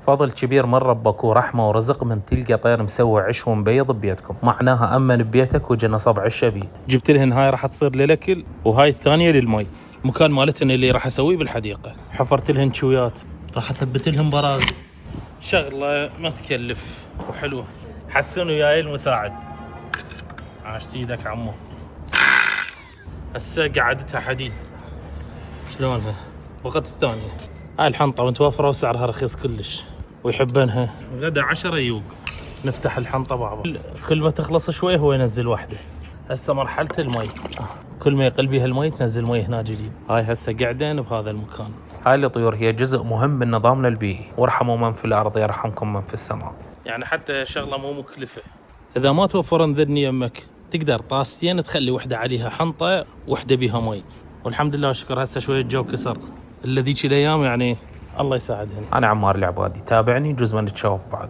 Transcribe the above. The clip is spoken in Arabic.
فضل كبير من ربك ورحمة ورزق من تلقى طير مسوي عش ومبيض ببيتكم، معناها أمن ببيتك وجا نصب عشه بيه. جبت لهن هاي راح تصير للأكل وهاي الثانية للمي. مكان مالتهن اللي راح أسويه بالحديقة. حفرت لهن شويات، راح أثبت لهن براغي. شغلة ما تكلف وحلوة. حسن وياي المساعد. عاشت ايدك عمو. هسه قعدتها حديد. شلونها؟ بغت الثانية. هاي الحنطة متوفرة وسعرها رخيص كلش ويحبونها. غدا 10 يوق. نفتح الحنطة بعض. كل ما تخلص شوي هو ينزل واحدة. هسه مرحلة المي. كل ما يقل بيها المي تنزل مي هنا جديد. هاي هسه قاعدين بهذا المكان. هاي الطيور هي جزء مهم من نظامنا البيئي، وارحموا من في الأرض يرحمكم من في السماء. يعني حتى شغلة مو مكلفة. إذا ما توفرن ذني يمك تقدر طاستين تخلي وحدة عليها حنطة وحدة بيها مي. والحمد لله والشكر هسه شوية جو كسر الذيك الأيام يعني الله يساعدهن. أنا عمار العبادي، تابعني جزء من نتشوف بعد.